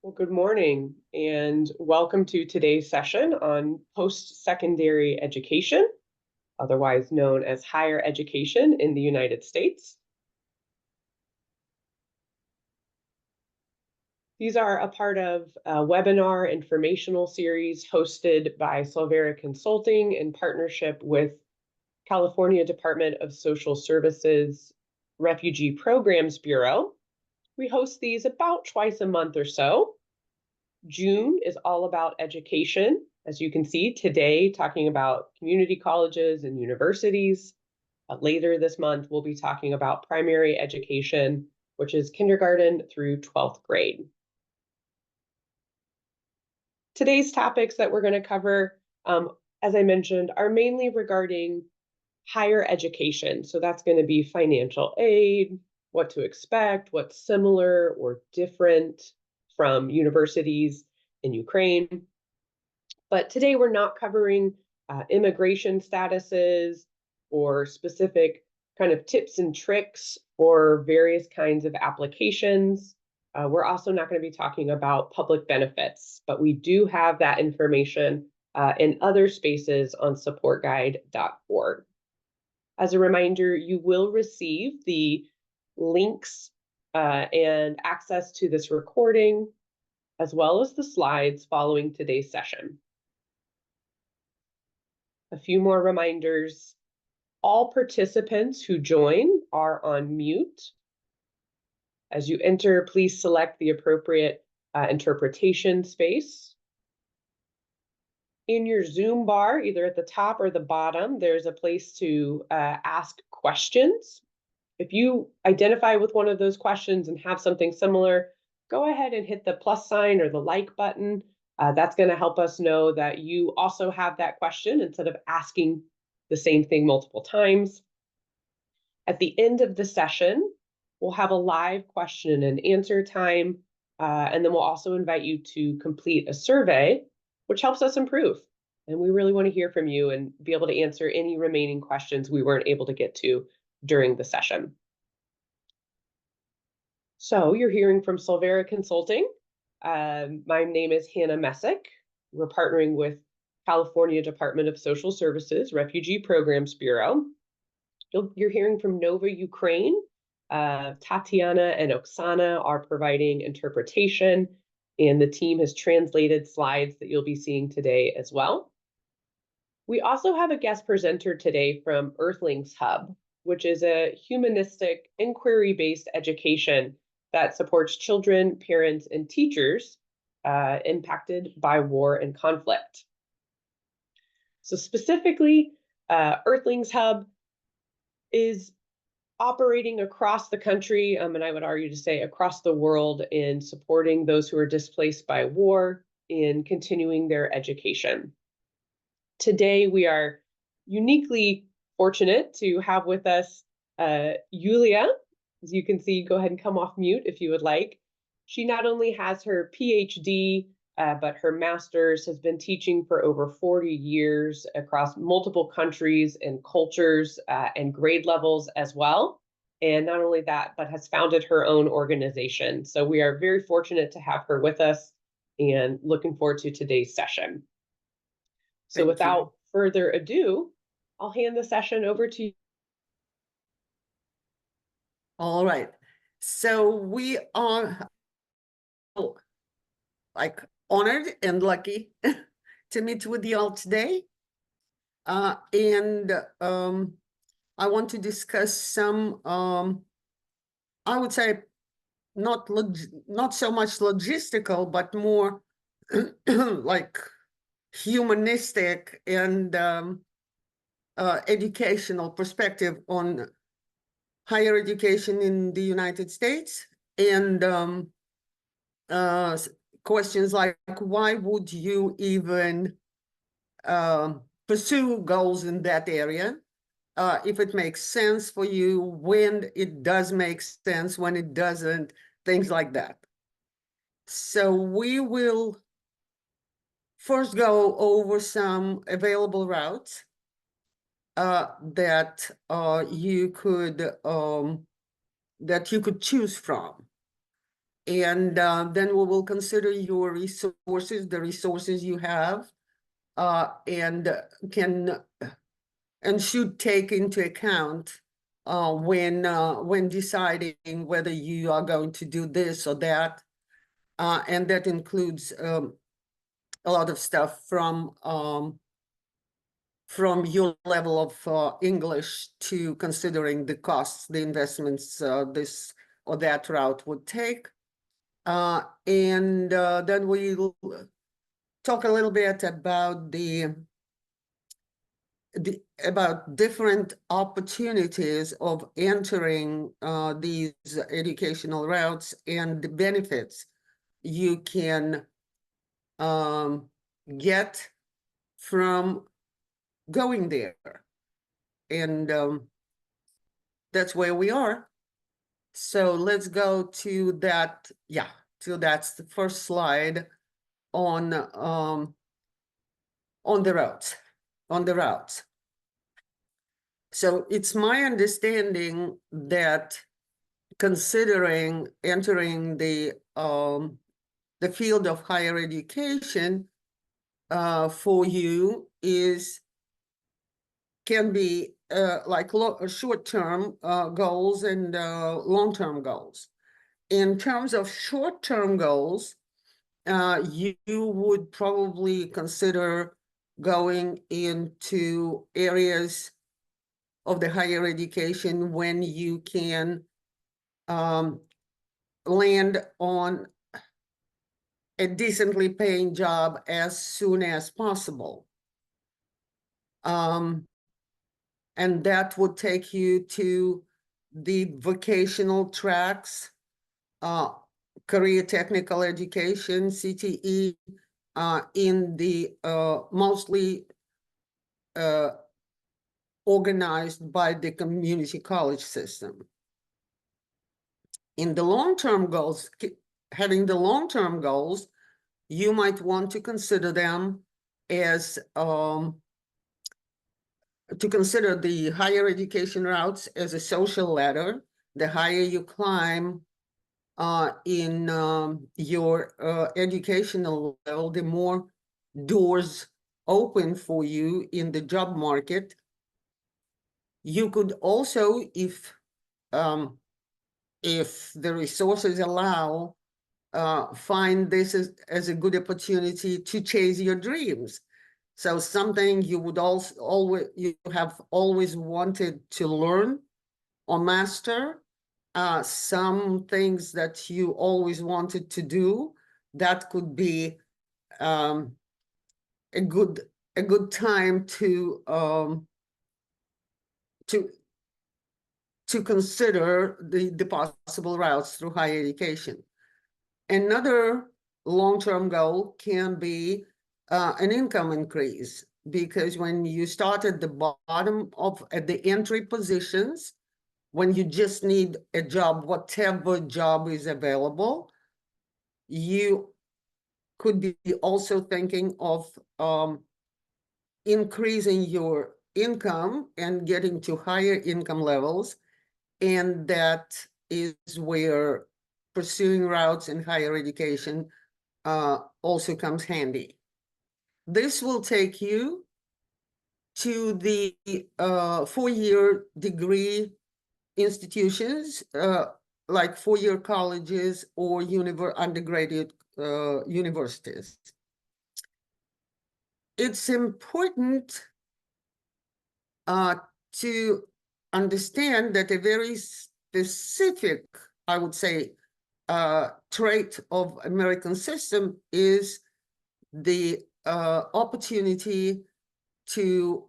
Well, good morning and welcome to today's session on post-secondary education, otherwise known as higher education in the United States. These are a part of a webinar informational series hosted by Solvera Consulting in partnership with California Department of Social Services Refugee Programs Bureau. We host these about twice a month or so. June is all about education, as you can see today, talking about community colleges and universities. Later this month, we'll be talking about primary education, which is kindergarten through 12th grade. Today's topics that we're going to cover, as I mentioned, are mainly regarding higher education. So that's going to be financial aid, what to expect, what's similar or different from universities in Ukraine. But today we're not covering immigration statuses or specific kind of tips and tricks for various kinds of applications. We're also not going to be talking about public benefits, but we do have that information in other spaces on supportguide.org. As a reminder, you will receive the links and access to this recording, as well as the slides following today's session. A few more reminders. All participants who join are on mute. As you enter, please select the appropriate interpretation space. In your Zoom bar, either at the top or the bottom, there's a place to ask questions. If you identify with one of those questions and have something similar, go ahead and hit the plus sign or the like button. That's going to help us know that you also have that question instead of asking the same thing multiple times. At the end of the session, we'll have a live question and answer time, and then we'll also invite you to complete a survey, which helps us improve. And we really want to hear from you and be able to answer any remaining questions we weren't able to get to during the session. So you're hearing from Solvera Consulting. My name is Hannah Messick. We're partnering with California Department of Social Services Refugee Programs Bureau. You're hearing from Nova Ukraine. Tatiana and Oksana are providing interpretation, and the team has translated slides that you'll be seeing today as well. We also have a guest presenter today from Earthlings Hub, which is a humanistic, inquiry-based education that supports children, parents, and teachers impacted by war and conflict. So specifically, Earthlings Hub is operating across the country, and I would argue to say across the world, in supporting those who are displaced by war in continuing their education. Today, we are uniquely fortunate to have with us Yulia. As you can see, go ahead and come off mute if you would like. She not only has her PhD, but her master's, has been teaching for over 40 years across multiple countries and cultures and grade levels as well. And not only that, but has founded her own organization. So we are very fortunate to have her with us and looking forward to today's session. So without further ado, I'll hand the session over to you. All right. So we are honored and lucky to meet with you all today. And I want to discuss some, I would say, not so much logistical, but more like humanistic and educational perspective on higher education in the United States, and questions like, why would you even pursue goals in that area? If it makes sense for you, when it does make sense, when it doesn't, things like that. So we will first go over some available routes that you could choose from. And then we will consider your resources, the resources you have, and should take into account when deciding whether you are going to do this or that. And that includes a lot of stuff from your level of English to considering the costs, the investments this or that route would take. And then we'll talk a little bit about about different opportunities of entering these educational routes and the benefits you can get from going there. And that's where we are. So let's go to that. Yeah, so that's the first slide on the routes. So it's my understanding that considering entering the field of higher education for you can be like short-term goals and long-term goals. In terms of short-term goals, you would probably consider going into areas of the higher education when you can land on a decently paying job as soon as possible. And that would take you to the vocational tracks, career technical education, CTE, in the mostly organized by the community college system. In the long-term goals, having the long-term goals, you might want to consider them as to consider the higher education routes as a social ladder. The higher you climb in your educational level, the more doors open for you in the job market. You could also, if the resources allow, find this as a good opportunity to chase your dreams. So something you would have always wanted to learn or master, some things that you always wanted to do, that could be a good time to consider the possible routes through higher education. Another long-term goal can be an income increase, because when you start at the bottom at the entry positions, when you just need a job, whatever job is available, you could be also thinking of increasing your income and getting to higher income levels. And that is where pursuing routes in higher education also comes handy. This will take you to the 4-year degree institutions, like 4-year colleges or undergraduate universities. It's important to understand that a very specific, I would say, trait of American system is the opportunity to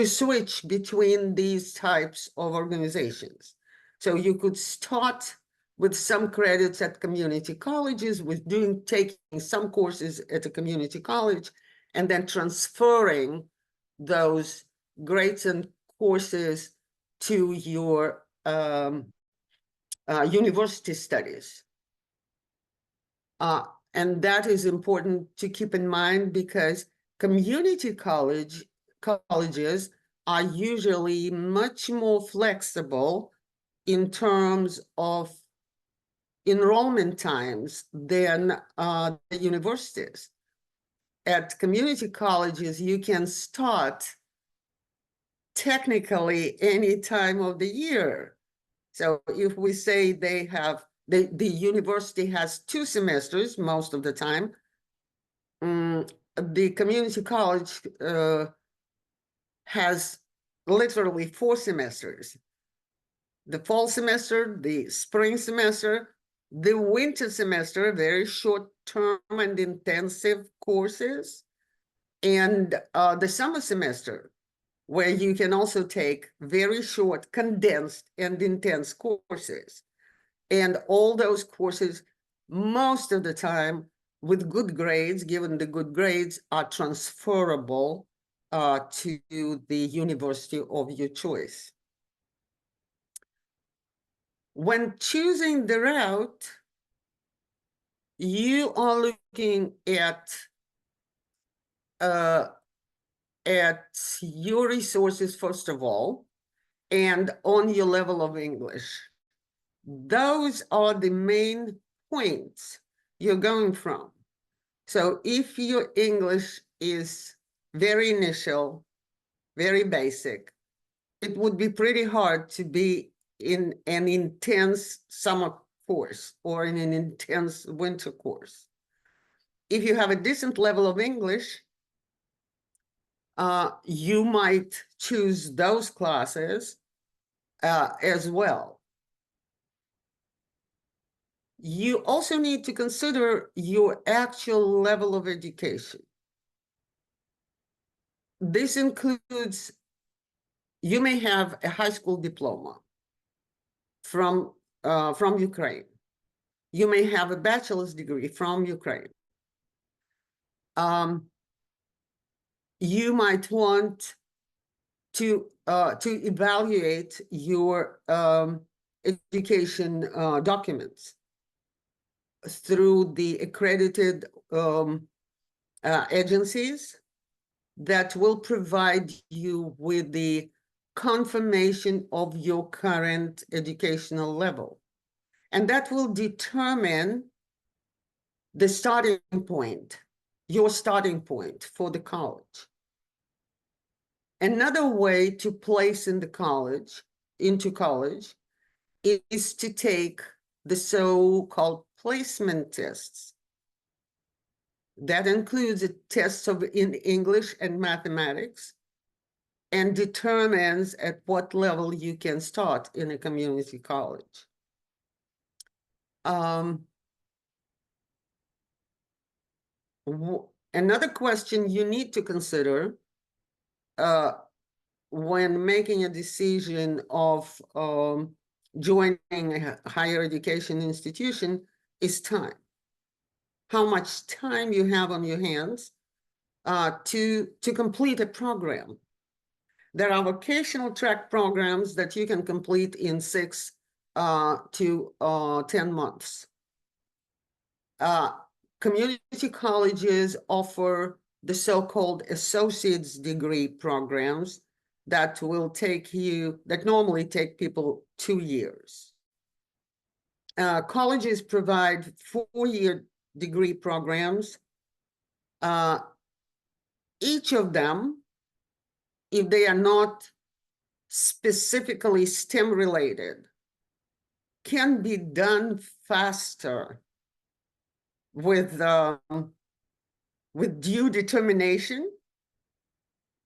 switch between these types of organizations. So you could start with some credits at community colleges, with taking some courses at a community college, and then transferring those grades and courses to your university studies. And that is important to keep in mind, because community colleges are usually much more flexible in terms of enrollment times than the universities. At community colleges, you can start technically any time of the year. So if we say they have, the university has 2 semesters most of the time, the community college has literally 4 semesters. The fall semester, the spring semester, the winter semester, very short-term and intensive courses, and the summer semester, where you can also take very short, condensed, and intense courses. And all those courses, most of the time, with good grades, given the good grades, are transferable to the university of your choice. When choosing the route, you are looking at your resources, first of all, and on your level of English. Those are the main points you're going from. So if your English is very initial, very basic, it would be pretty hard to be in an intense summer course or in an intense winter course. If you have a decent level of English, you might choose those classes as well. You also need to consider your actual level of education. This includes, you may have a high school diploma from Ukraine. You may have a bachelor's degree from Ukraine. You might want to evaluate your education documents through the accredited agencies that will provide you with the confirmation of your current educational level. And that will determine the starting point, your starting point for the college. Another way to place into college is to take the so-called placement tests. That includes a test in English and mathematics and determines at what level you can start in a community college. Another question you need to consider when making a decision of joining a higher education institution is time. How much time you have on your hands to complete a program. There are vocational track programs that you can complete in 6 to 10 months. Community colleges offer the so-called associate's degree programs that normally take people 2 years. Colleges provide 4-year degree programs. Each of them, if they are not specifically STEM related, can be done faster with due determination,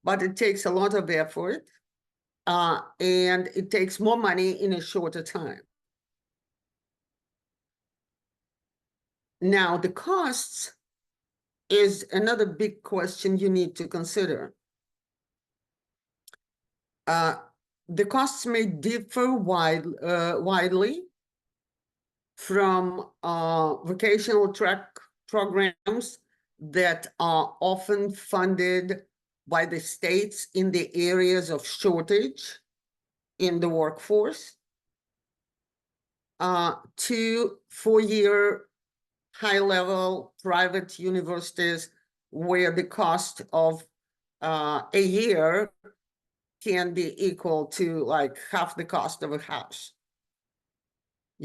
but it takes a lot of effort and it takes more money in a shorter time. Now, the costs is another big question you need to consider. The costs may differ widely from vocational track programs that are often funded by the states in the areas of shortage in the workforce, to 4-year high-level private universities where the cost of a year can be equal to like half the cost of a house.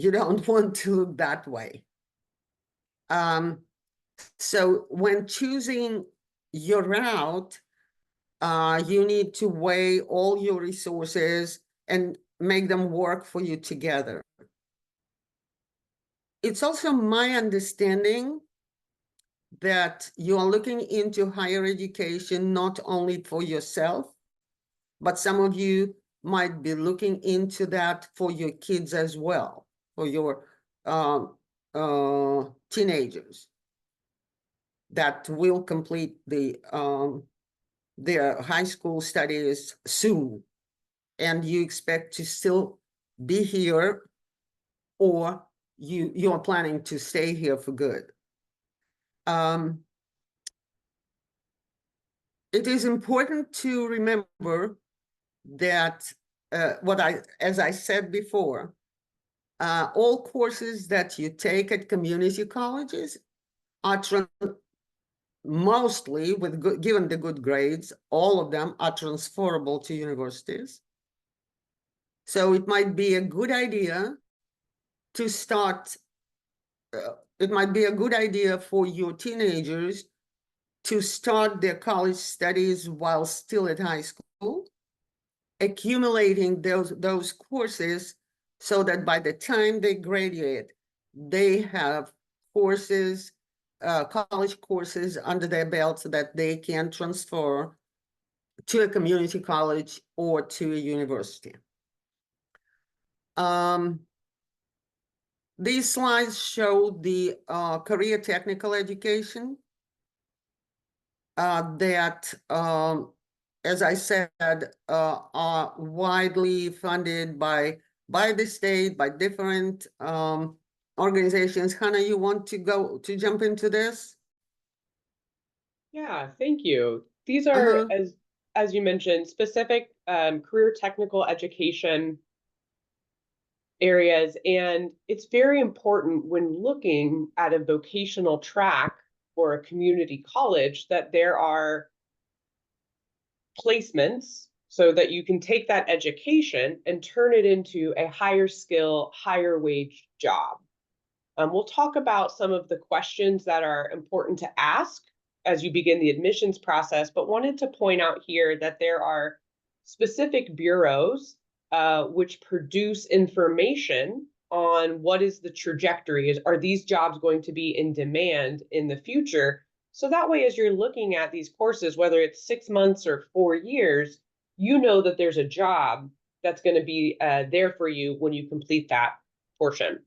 you don't want to look that way. So when choosing your route, you need to weigh all your resources and make them work for you together. It's also my understanding that you are looking into higher education not only for yourself, but some of you might be looking into that for your kids as well, for your teenagers that will complete their high school studies soon, and you expect to still be here, or you are planning to stay here for good. It is important to remember that as I said before, all courses that you take at community colleges are mostly, given the good grades, all of them are transferable to universities. So it might be a good idea to start, it might be a good idea for your teenagers to start their college studies while still at high school, accumulating those courses so that by the time they graduate, they have courses, college courses under their belts that they can transfer to a community college or to a university. These slides show the career technical education that, as I said, are widely funded by the state, by different organizations. Hannah, you want to jump into this? Yeah, thank you. These are, as you mentioned, specific career technical education areas, and it's very important when looking at a vocational track or a community college that there are placements so that you can take that education and turn it into a higher skill, higher wage job. We'll talk about some of the questions that are important to ask as you begin the admissions process, but wanted to point out here that there are specific bureaus which produce information on what is the trajectory. Are these jobs going to be in demand in the future? So that way, as you're looking at these courses, whether it's 6 months or 4 years, you know that there's a job that's going to be there for you when you complete that portion.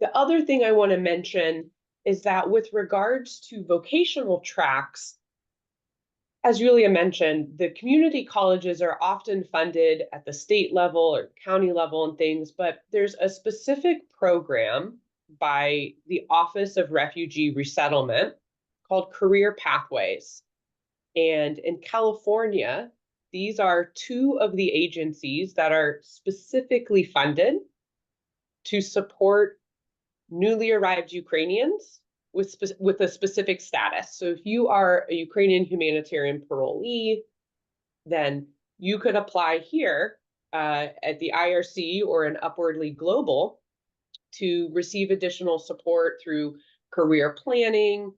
The other thing I want to mention is that with regards to vocational tracks, as Julia mentioned, the community colleges are often funded at the state level or county level and things, but there's a specific program by the Office of Refugee Resettlement called Career Pathways. And in California, these are 2 of the agencies that are specifically funded to support newly arrived Ukrainians with a specific status. So if you are a Ukrainian humanitarian parolee, then you could apply here at the IRC or an Upwardly Global to receive additional support through career planning,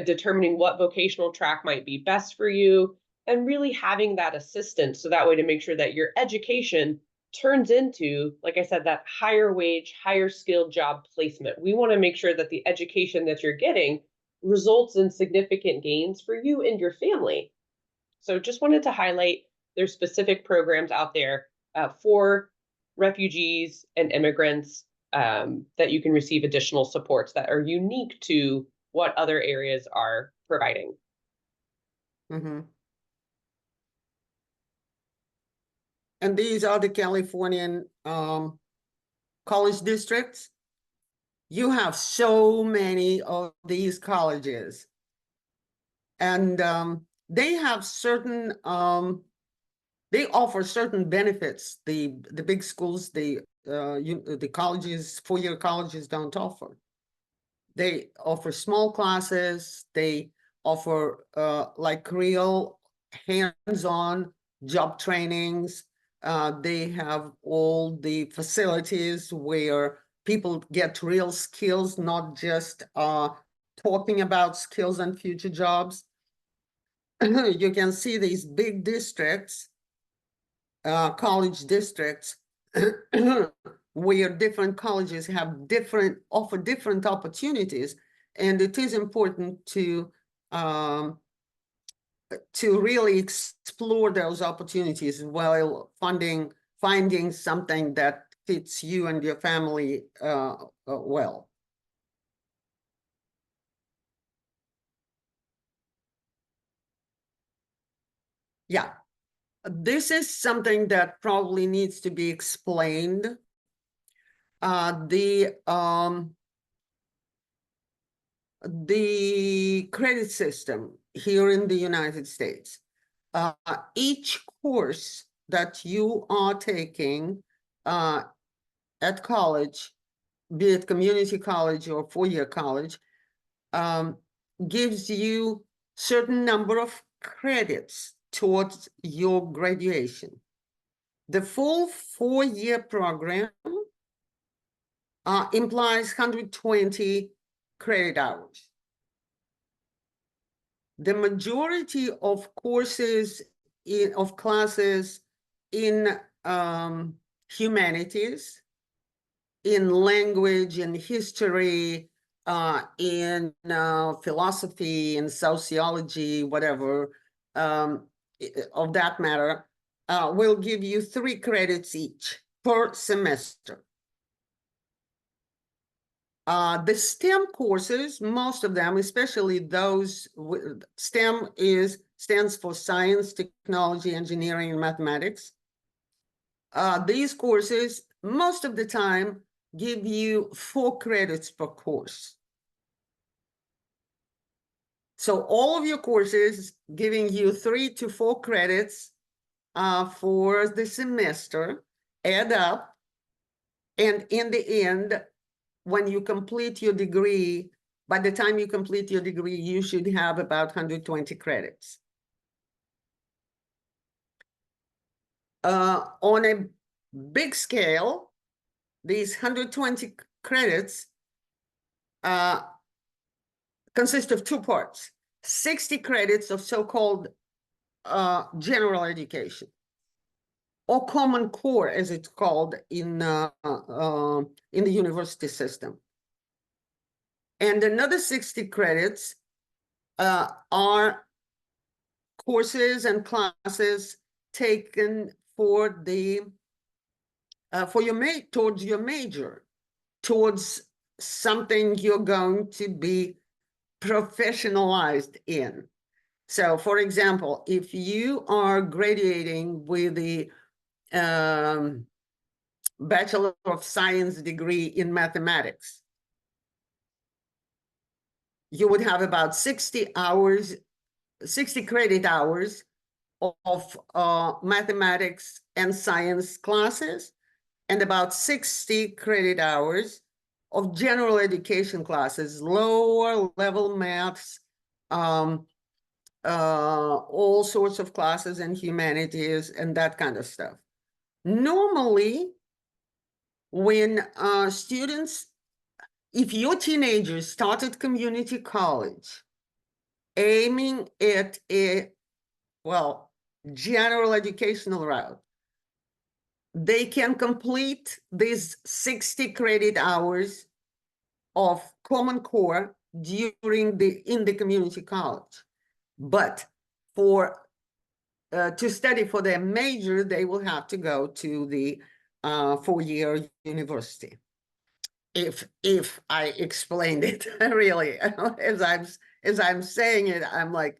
determining what vocational track might be best for you, and really having that assistance so that way to make sure that your education turns into, like I said, that higher wage, higher skilled job placement. We want to make sure that the education that you're getting results in significant gains for you and your family. So just wanted to highlight there's specific programs out there for refugees and immigrants that you can receive additional supports that are unique to what other areas are providing. And these are the Californian college districts. You have so many of these colleges, and they have certain, they offer certain benefits. The big schools, the colleges, 4-year colleges don't offer. They offer small classes. They offer like real hands-on job trainings. They have all the facilities where people get real skills, not just talking about skills and future jobs. You can see these big districts, college districts, where different colleges have offer different opportunities, and it is important to really explore those opportunities while finding something that fits you and your family well. Yeah, this is something that probably needs to be explained. The credit system here in the United States. Each course that you are taking at college, be it community college or four-year college, gives you certain number of credits towards your graduation. The full four-year program implies 120 credit hours. The majority of courses of classes in humanities, in language, in history, in philosophy, in sociology, whatever, of that matter, will give you 3 credits each per semester. The STEM courses, most of them, especially those, STEM stands for science, technology, engineering, and mathematics. These courses, most of the time, give you 4 credits per course. So all of your courses giving you 3 to 4 credits for the semester add up, and in the end, when you complete your degree, by the time you complete your degree, you should have about 120 credits. On a big scale, these 120 credits consist of 2 parts. 60 credits of so-called general education, or Common Core, as it's called in the university system. And another 60 credits are courses and classes taken for the towards your major, towards something you're going to be professionalized in. So, for example, if you are graduating with the Bachelor of Science degree in mathematics, you would have about 60 credit hours of mathematics and science classes, and about 60 credit hours of general education classes, lower level maths, all sorts of classes in humanities and that kind of stuff. Normally, when students, if your teenagers started community college aiming at a, well, general educational route, they can complete these 60 credit hours of Common Core in the community college. But to study for their major, they will have to go to the 4-year university. If I explained it really, as I'm saying it, I'm like,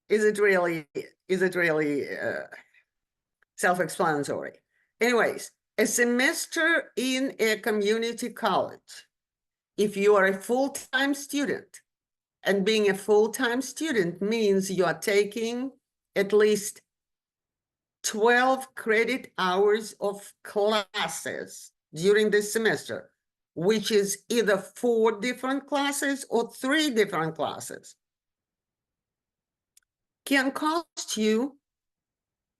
is it really self-explanatory? Anyways, a semester in a community college, if you are a full-time student, and being a full-time student means you are taking at least 12 credit hours of classes during this semester, which is either 4 different classes or 3 different classes, can cost you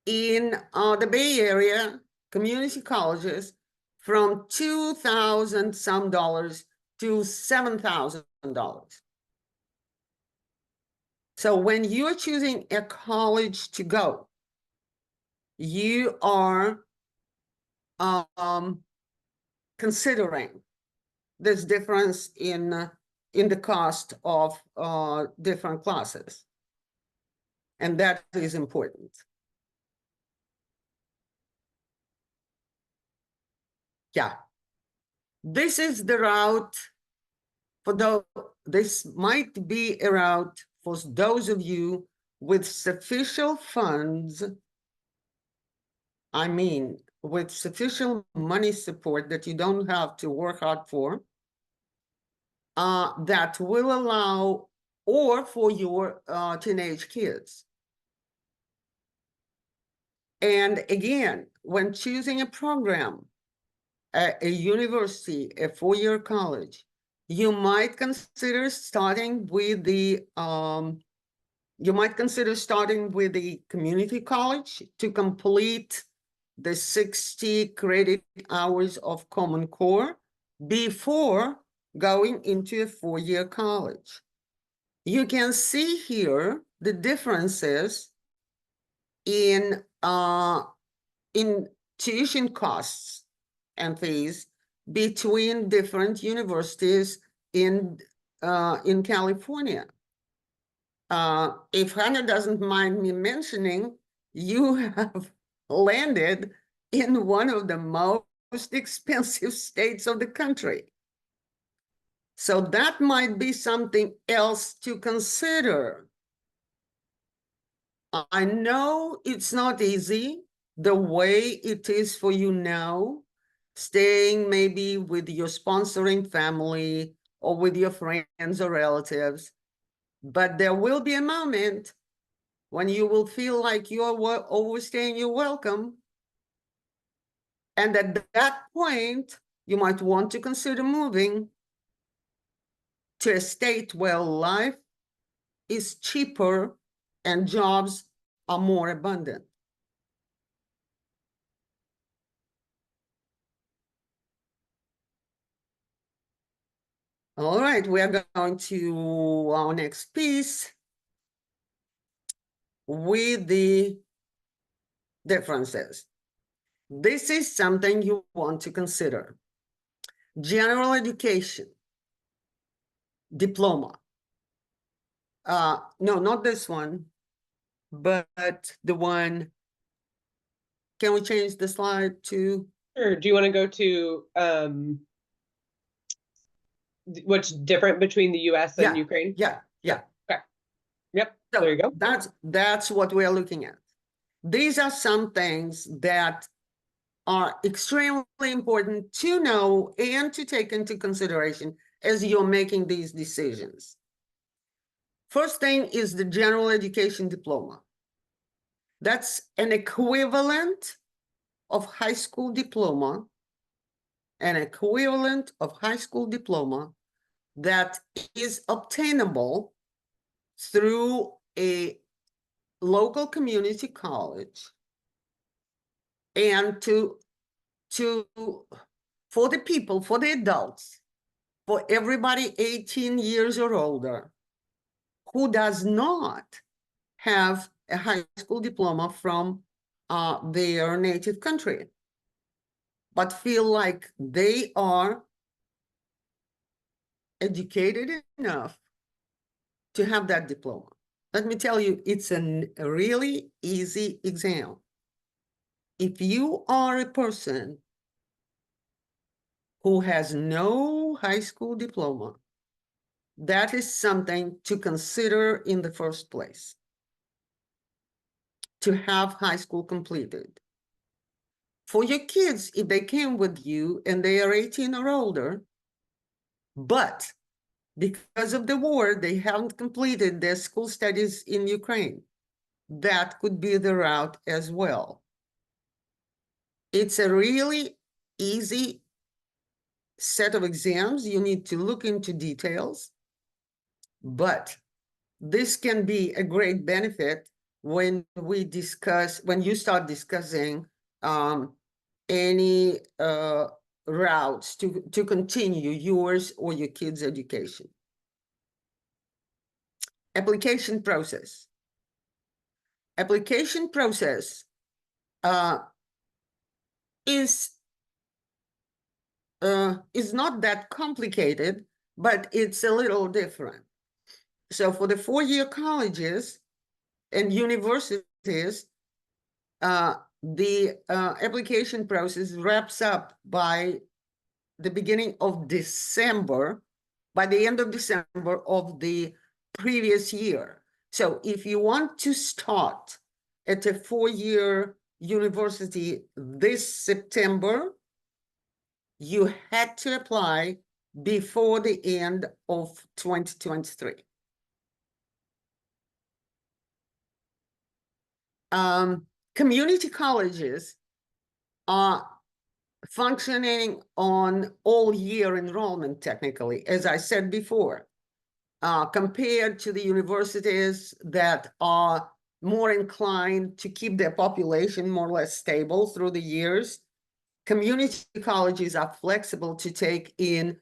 in the Bay Area, community colleges, from $2,000 some dollars to $7,000. So when you're choosing a college to go, you are considering this difference in the cost of different classes. And that is important. Yeah. This is the route for those, this might be a route for those of you with sufficient funds. I mean, with sufficient money support that you don't have to work hard for, that will allow, or for your teenage kids. And again, when choosing a program, a university, a four-year college, you might consider starting with the community college to complete the 60 credit hours of Common Core before going into a four-year college. You can see here the differences in tuition costs and fees between different universities in California. If Hannah doesn't mind me mentioning, you have landed in one of the most expensive states of the country. So that might be something else to consider. I know it's not easy the way it is for you now, staying maybe with your sponsoring family or with your friends or relatives, but there will be a moment when you will feel like you're overstaying your welcome. And at that point, you might want to consider moving to a state where life is cheaper and jobs are more abundant. All right, we are going to our next piece with the differences. This is something you want to consider. General education, diploma. No, not this one, but the one, can we change the slide to? Sure. Do you want to go to what's different between the US and Ukraine? Yeah. Okay. Yep. So there you go. That's what we are looking at. These are some things that are extremely important to know and to take into consideration as you're making these decisions. First thing is the general education diploma. That's an equivalent of high school diploma, that is obtainable through a local community college, and for the adults, for everybody 18 years or older who does not have a high school diploma from their native country, but feel like they are educated enough to have that diploma. Let me tell you, it's a really easy exam. If you are a person who has no high school diploma, that is something to consider in the first place, to have high school completed. For your kids, if they came with you and they are 18 or older, but because of the war, they haven't completed their school studies in Ukraine, that could be the route as well. It's a really easy set of exams. You need to look into details, but this can be a great benefit when you start discussing any routes to continue yours or your kids' education. Application process. Application process is not that complicated, but it's a little different. So for the four-year colleges and universities, the application process wraps up by the beginning of December, by the end of December of the previous year. So if you want to start at a four-year university this September, you had to apply before the end of 2023. Community colleges are functioning on all-year enrollment, technically, as I said before, compared to the universities that are more inclined to keep their population more or less stable through the years. Community colleges are flexible to take in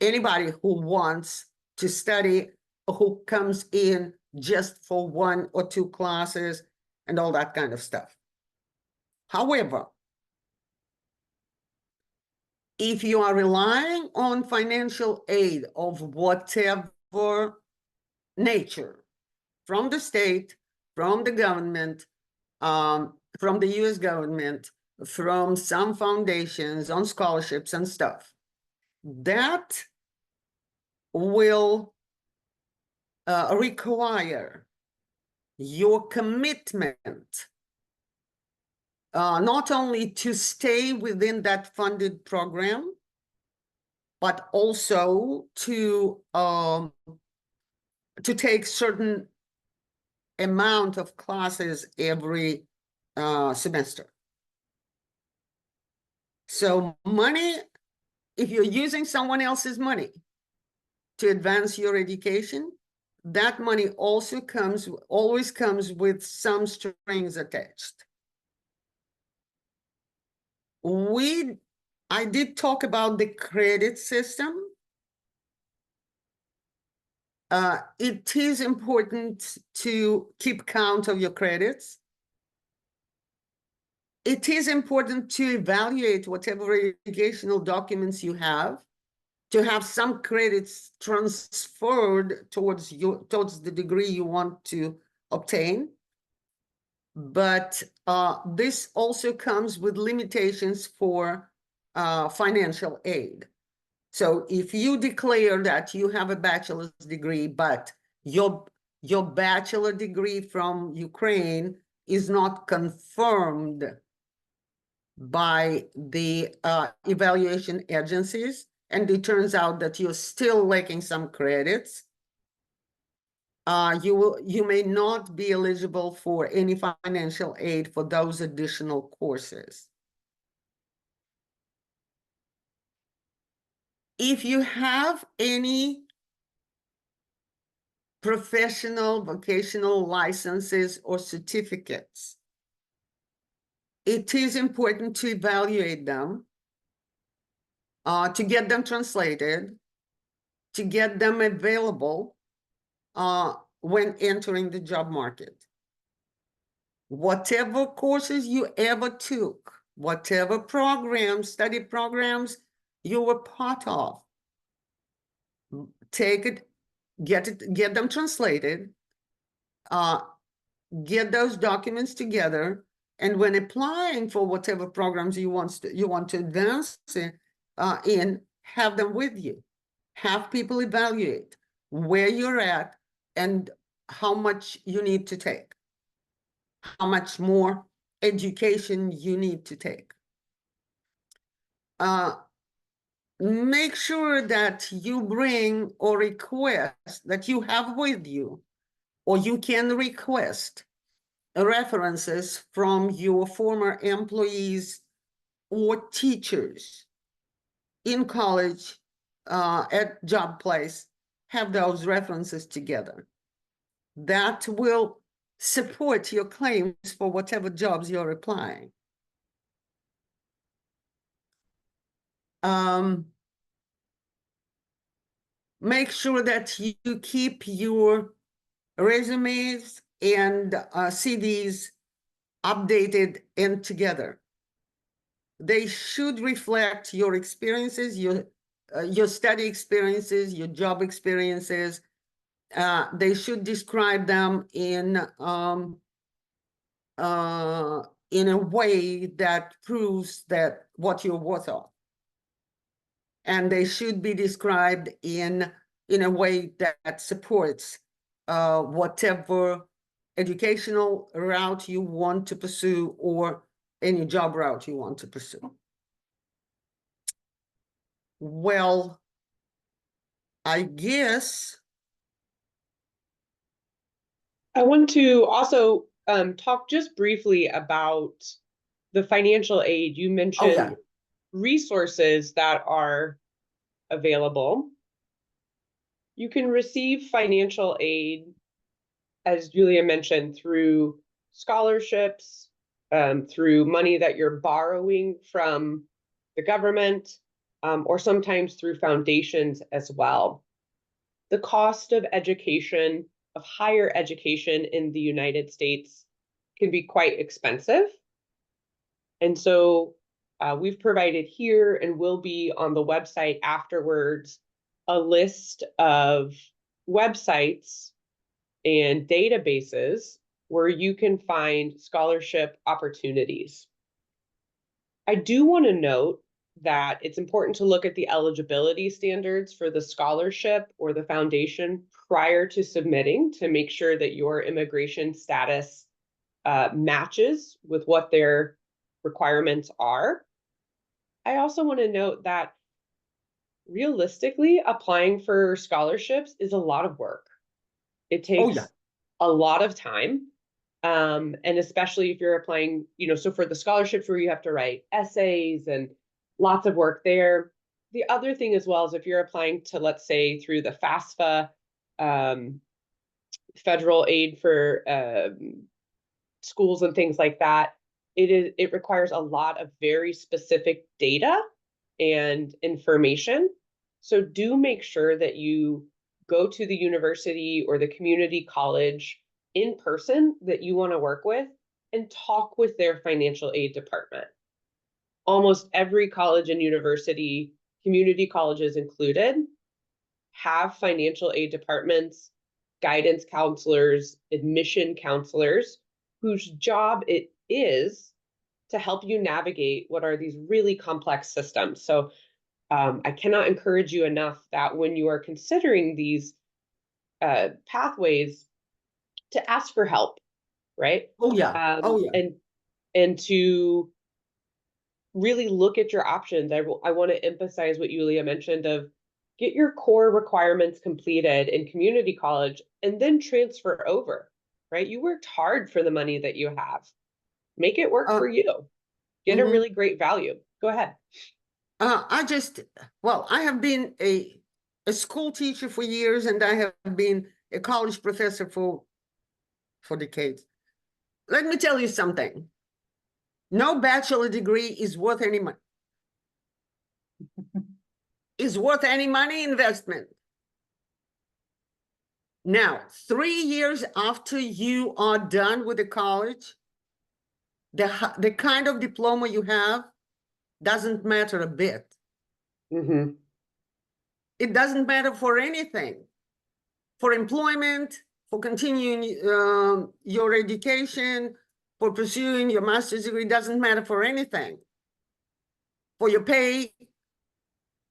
anybody who wants to study, or who comes in just for one or two classes and all that kind of stuff. However, if you are relying on financial aid of whatever nature, from the state, from the government, from the US government, from some foundations on scholarships and stuff, that will require your commitment not only to stay within that funded program, but also to take certain amount of classes every semester. So money, if you're using someone else's money to advance your education, that money also always comes with some strings attached. I did talk about the credit system. It is important to keep count of your credits. It is important to evaluate whatever educational documents you have, to have some credits transferred towards the degree you want to obtain. But this also comes with limitations for financial aid. So if you declare that you have a bachelor's degree, but your bachelor degree from Ukraine is not confirmed by the evaluation agencies, and it turns out that you're still lacking some credits, you may not be eligible for any financial aid for those additional courses. If you have any professional, vocational licenses or certificates, it is important to evaluate them, to get them translated, to get them available when entering the job market. Whatever courses you ever took, whatever programs, study programs you were part of, take it, get them translated, get those documents together, and when applying for whatever programs you want to advance in, have them with you. Have people evaluate where you're at and how much you need to take, how much more education you need to take. Make sure that you bring or request that you have with you, or you can request references from your former employees or teachers in college, at job place. Have those references together. That will support your claims for whatever jobs you're applying. Make sure that you keep your resumes and CVs updated and together. They should reflect your experiences, your study experiences, your job experiences. They should describe them in a way that proves that what you're worth of. And they should be described in a way that supports whatever educational route you want to pursue or any job route you want to pursue. Well, I guess. I want to also talk just briefly about the financial aid. You mentioned resources that are available. You can receive financial aid, as Julia mentioned, through scholarships, through money that you're borrowing from the government, or sometimes through foundations as well. The cost of education, of higher education in the United States, can be quite expensive. And so we've provided here and will be on the website afterwards a list of websites and databases where you can find scholarship opportunities. I do want to note that it's important to look at the eligibility standards for the scholarship or the foundation prior to submitting to make sure that your immigration status matches with what their requirements are. I also want to note that realistically, applying for scholarships is a lot of work. It takes a lot of time. And especially if you're applying, so for the scholarships where you have to write essays and lots of work there. The other thing as well is if you're applying to, let's say, through the FAFSA, federal aid for schools and things like that, it requires a lot of very specific data and information. So do make sure that you go to the university or the community college in person that you want to work with and talk with their financial aid department. Almost every college and university, community colleges included, have financial aid departments, guidance counselors, admission counselors, whose job it is to help you navigate what are these really complex systems. So I cannot encourage you enough that when you are considering these pathways, to ask for help, right? And to really look at your options. I want to emphasize what Yulia mentioned of get your core requirements completed in community college and then transfer over, right? You worked hard for the money that you have. Make it work for you. Get a really great value. Go ahead. I have been a school teacher for years, and I have been a college professor for decades. Let me tell you something. No bachelor degree is worth any money. Is worth any money investment. Now, 3 years after you are done with the college, the kind of diploma you have doesn't matter a bit. It doesn't matter for anything. For employment, for continuing your education, for pursuing your master's degree, doesn't matter for anything. For your pay,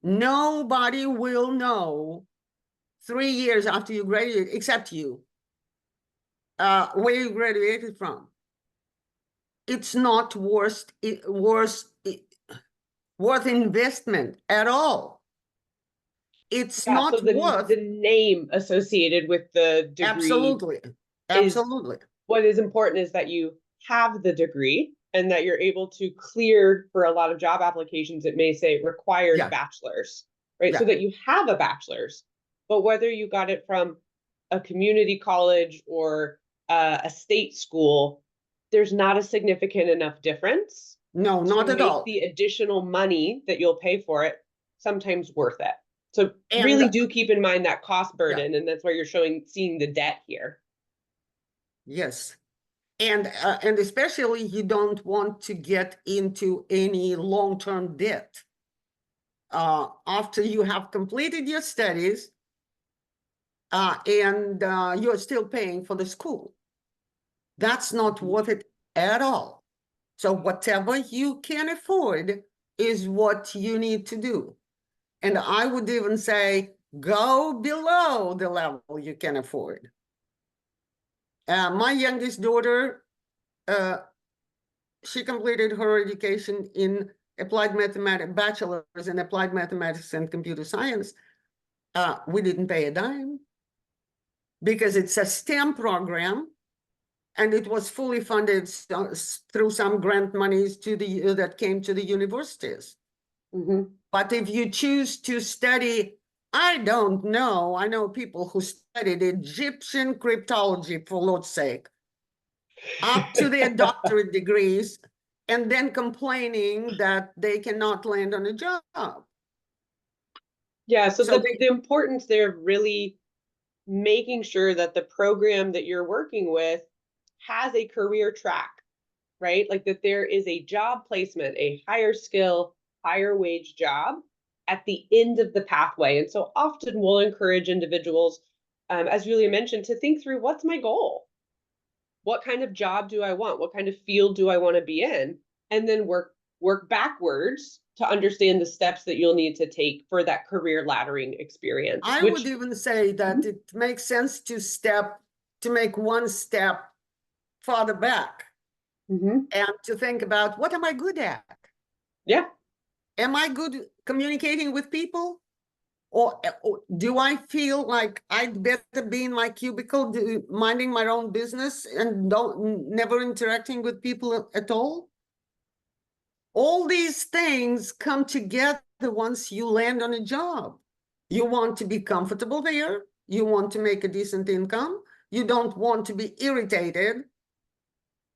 nobody will know 3 years after you graduate, except you, where you graduated from. It's not worth investment at all. It's not so worth the name associated with the degree. Absolutely. What is important is that you have the degree and that you're able to clear. For a lot of job applications, it may say required bachelor's, right? So that you have a bachelor's. But whether you got it from a community college or a state school, there's not a significant enough difference No, not to at make all. the additional money that you'll pay for it sometimes worth it. So And really do keep in mind that cost burden, and that's why you're seeing the debt here. yes. And especially you don't want to get into any long-term debt. After you have completed your studies, and you're still paying for the school. That's not worth it at all. So whatever you can afford is what you need to do. And I would even say, go below the level you can afford. My youngest daughter, she completed her education in applied mathematics, bachelor's in applied mathematics and computer science. We didn't pay a dime because it's a STEM program, and it was fully funded through some grant monies that came to the universities. But if you choose to study, I don't know, I know people who studied Egyptian cryptology, for Lord's sake, up to their doctorate degrees, and then complaining that they cannot land on a job. Yeah, so the importance there of really making sure that the program that you're working with has a career track, right? Like that there is a job placement, a higher skill, higher wage job at the end of the pathway. And so often we'll encourage individuals, as Julia mentioned, to think through, what's my goal? What kind of job do I want? What kind of field do I want to be in? And then work backwards to understand the steps that you'll need to take for that career laddering experience. I would even say that it makes sense to make one step farther back and to think about, what am I good at? Yeah. Am I good communicating with people? Or do I feel like I'd better be in my cubicle minding my own business and never interacting with people at all? All these things come together once you land on a job. You want to be comfortable there. You want to make a decent income. You don't want to be irritated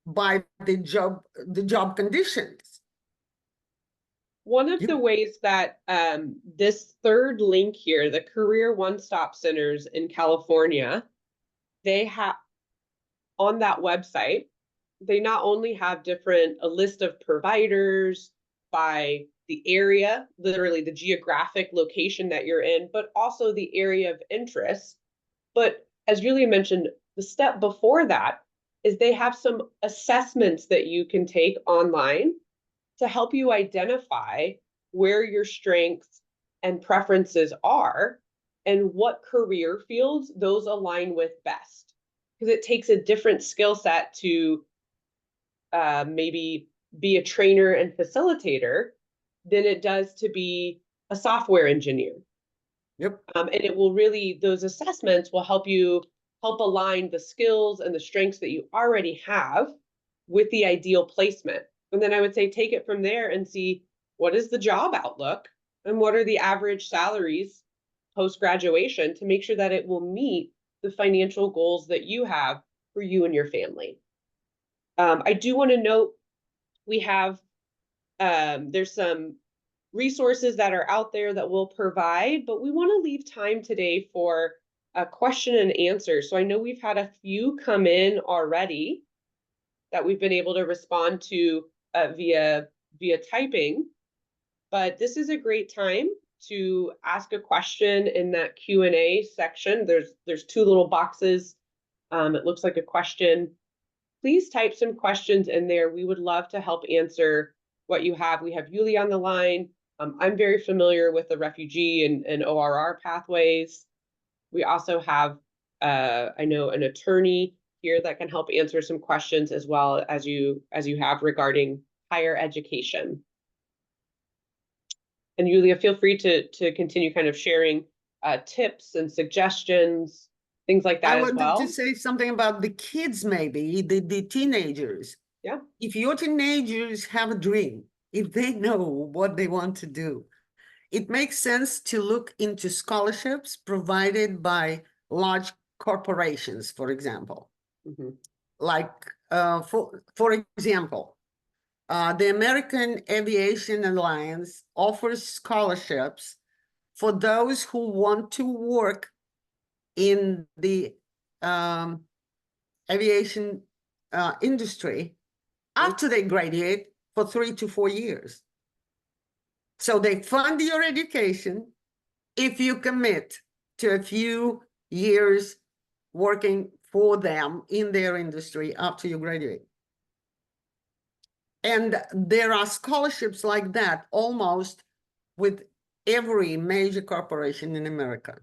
by the job conditions. One of the ways that this third link here, the Career One-Stop Centers in California, they have on that website, they not only have a list of providers by the area, literally the geographic location that you're in, but also the area of interest. But as Julia mentioned, the step before that is they have some assessments that you can take online to help you identify where your strengths and preferences are and what career fields those align with best. Because it takes a different skill set to maybe be a trainer and facilitator than it does to be a software engineer. Yep. And it will really, those assessments will help align the skills and the strengths that you already have with the ideal placement. And then I would say take it from there and see, what is the job outlook and what are the average salaries post-graduation to make sure that it will meet the financial goals that you have for you and your family. I do want to note we have, there's some resources that are out there that we'll provide, but we want to leave time today for a question and answer. So I know we've had a few come in already that we've been able to respond to via typing, but this is a great time to ask a question in that Q&A section. There's two little boxes. It looks like a question. Please type some questions in there. We would love to help answer what you have. We have Yuli on the line. I'm very familiar with the refugee and ORR pathways. We also have, I know, an attorney here that can help answer some questions as well as you have regarding higher education. And Yulia, feel free to continue kind of sharing tips and suggestions, things like that as well. I wanted to say something about the kids, maybe, the teenagers. Yeah. If your teenagers have a dream, if they know what they want to do, it makes sense to look into scholarships provided by large corporations, for example. Mhm. Like, for example, the American Aviation Alliance offers scholarships for those who want to work in the aviation industry after they graduate for 3 to 4 years. So they fund your education if you commit to a few years working for them in their industry after you graduate. And there are scholarships like that almost with every major corporation in America.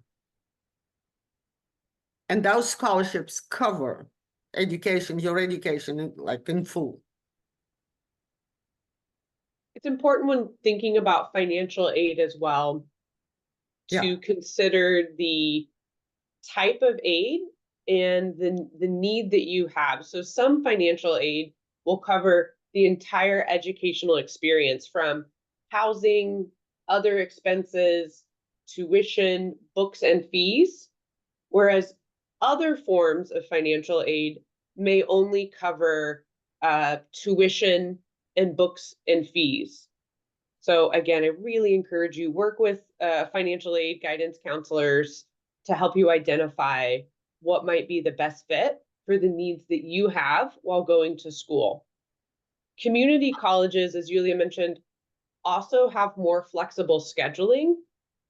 And those scholarships cover education, your education, like in full. It's important when thinking about financial aid as well to Yeah. consider the type of aid and the need that you have. So some financial aid will cover the entire educational experience, from housing, other expenses, tuition, books, and fees, whereas other forms of financial aid may only cover tuition and books and fees. So again, I really encourage you, work with financial aid guidance counselors to help you identify what might be the best fit for the needs that you have while going to school. Community colleges, as Yulia mentioned, also have more flexible scheduling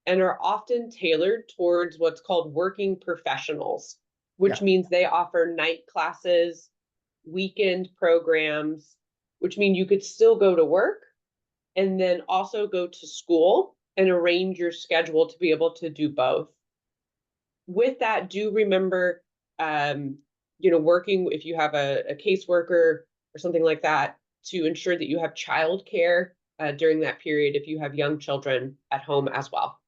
and are often tailored towards what's called working professionals, which Yeah. means they offer night classes, weekend programs, which mean you could still go to work and then also go to school and arrange your schedule to be able to do both. With that, do remember, working, if you have a caseworker or something like that, to ensure that you have childcare during that period if you have young children at home as well.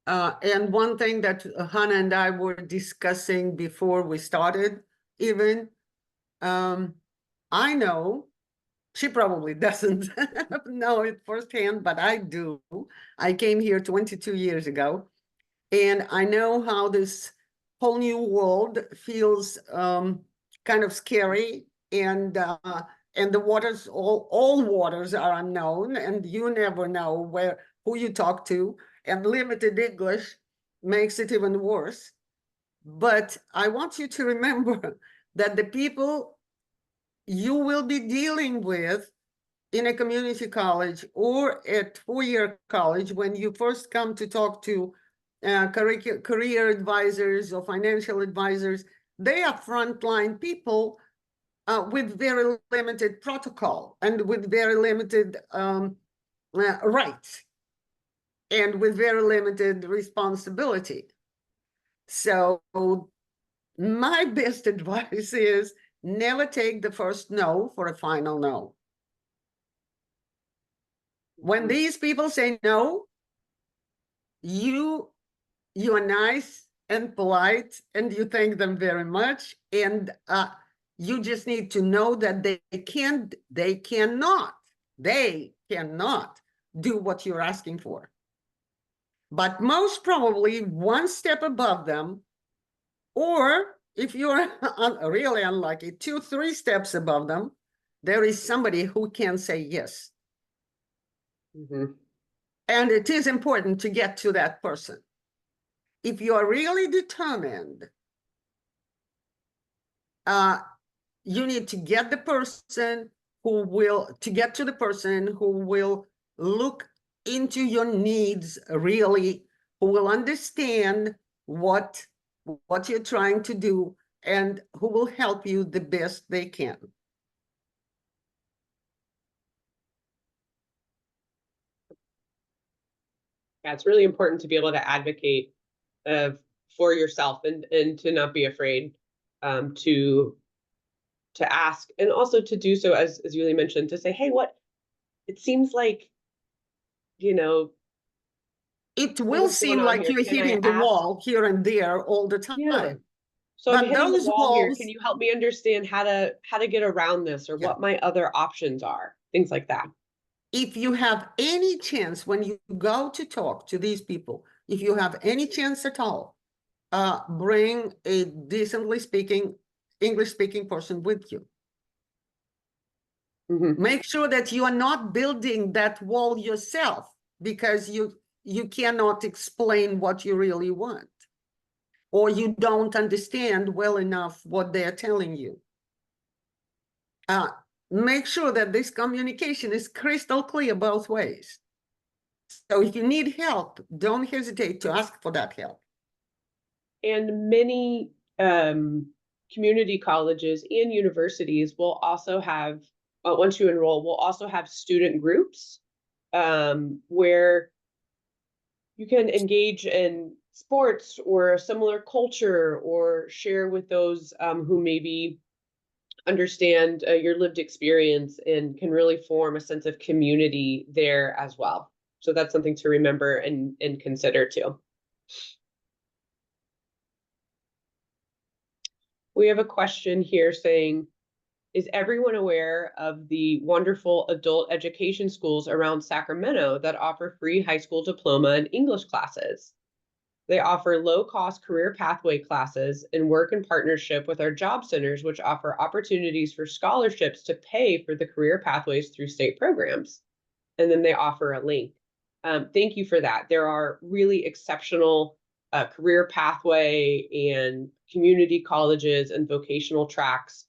And one thing that Hannah and I were discussing before we started, even, I know, she probably doesn't know it firsthand, but I do. I came here 22 years ago, and I know how this whole new world feels kind of scary, and the waters, all waters are unknown, and you never know who you talk to, and limited English makes it even worse. But I want you to remember that the people you will be dealing with in a community college or at four-year college, when you first come to talk to career advisors or financial advisors, they are frontline people with very limited protocol and with very limited rights and with very limited responsibility. So my best advice is never take the first no for a final no. When these people say no, you are nice and polite and you thank them very much, and you just need to know that they cannot do what you're asking for. But most probably one step above them, or if you're really unlucky, 2-3 steps above them, there is somebody who can say yes. Mm-hmm. And it is important to get to that person. If you are really determined, you need to get the person who will look into your needs really, who will understand what you're trying to do, and who will help you the best they can. Yeah, it's really important to be able to advocate for yourself and to not be afraid to ask, and also to do so, as Yulia mentioned, to say, hey, it seems like, It will something's going seem on like here. you're Can I hitting the ask? wall here and there all the time. Yeah. So I'm But hitting the those wall here. walls, Can you help me understand how to get around this, or yeah, what my other options are? Things like that. if you have any chance when you go to talk to these people, if you have any chance at all, bring a decently speaking English-speaking person with you. Mhm. Make sure that you are not building that wall yourself because you cannot explain what you really want, or you don't understand well enough what they're telling you. Make sure that this communication is crystal clear both ways. So if you need help, don't hesitate to ask for that help. And many community colleges and universities will also have, once you enroll, will also have student groups where you can engage in sports or a similar culture, or share with those who maybe understand your lived experience and can really form a sense of community there as well. So that's something to remember and consider too. We have a question here saying, is everyone aware of the wonderful adult education schools around Sacramento that offer free high school diploma and English classes? They offer low-cost career pathway classes and work in partnership with our job centers, which offer opportunities for scholarships to pay for the career pathways through state programs. And then they offer a link. Thank you for that. There are really exceptional career pathway and community colleges and vocational tracks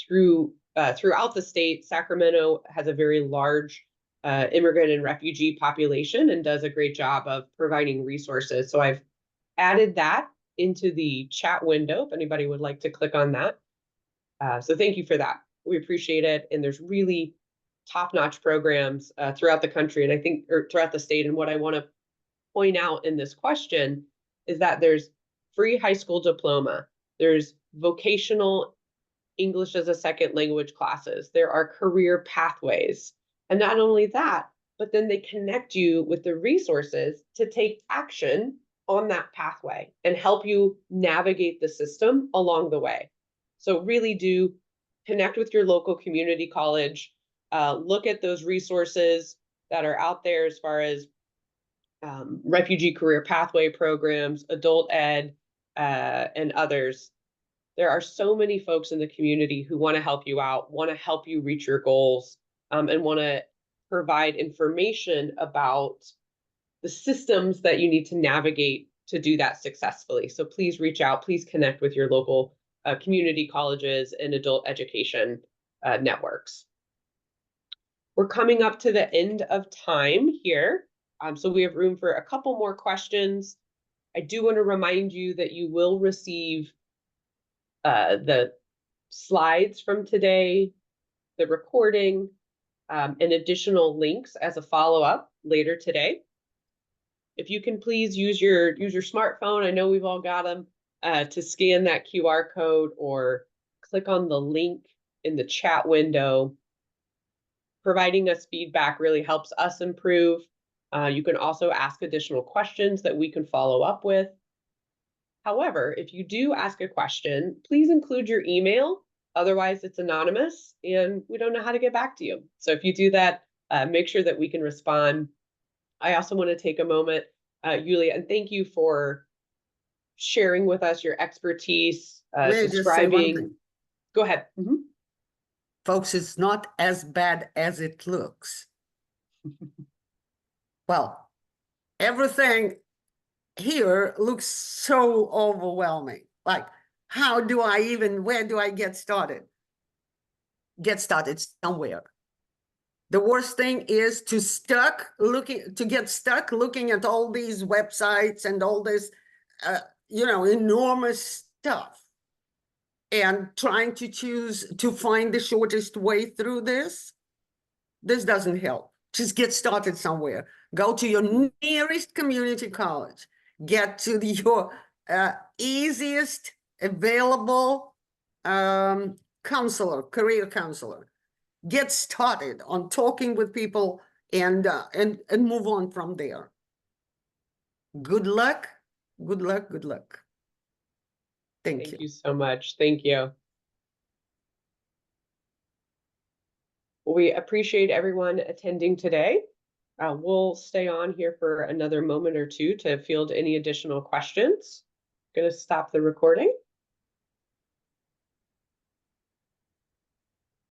throughout the state. Sacramento has a very large immigrant and refugee population and does a great job of providing resources. So I've added that into the chat window if anybody would like to click on that. So thank you for that. We appreciate it. And there's really top-notch programs throughout the country, and I think, or throughout the state. And what I want to point out in this question is that there's free high school diploma, there's vocational English as a second language classes, there are career pathways, and not only that, but then they connect you with the resources to take action on that pathway and help you navigate the system along the way. So really do connect with your local community college. Look at those resources that are out there as far as refugee career pathway programs, adult ed, and others. There are so many folks in the community who want to help you out, want to help you reach your goals, and want to provide information about the systems that you need to navigate to do that successfully. So please reach out, please connect with your local community colleges and adult education networks. We're coming up to the end of time here, so we have room for a couple more questions. I do want to remind you that you will receive the slides from today, the recording, and additional links as a follow-up later today. If you can please use your smartphone, I know we've all got them, to scan that QR code or click on the link in the chat window. Providing us feedback really helps us improve. You can also ask additional questions that we can follow up with. However, if you do ask a question, please include your email. Otherwise, it's anonymous and we don't know how to get back to you. So if you do that, make sure that we can respond. I also want to take a moment, Yulia, and thank you for sharing with us your expertise, May I just say one describing. thing? Go ahead. Folks, it's not as bad as it looks. Well, everything here looks so overwhelming. Like, where do I get started? Get started somewhere. The worst thing is to get stuck looking at all these websites and all this, enormous stuff, and trying to find the shortest way through this. This doesn't help. Just get started somewhere. Go to your nearest community college. Get to your easiest available career counselor. Get started on talking with people and move on from there. Good luck, good luck, good luck. Thank you. Thank you so much. Thank you. We appreciate everyone attending today. We'll stay on here for another moment or two to field any additional questions. I'm going to stop the recording.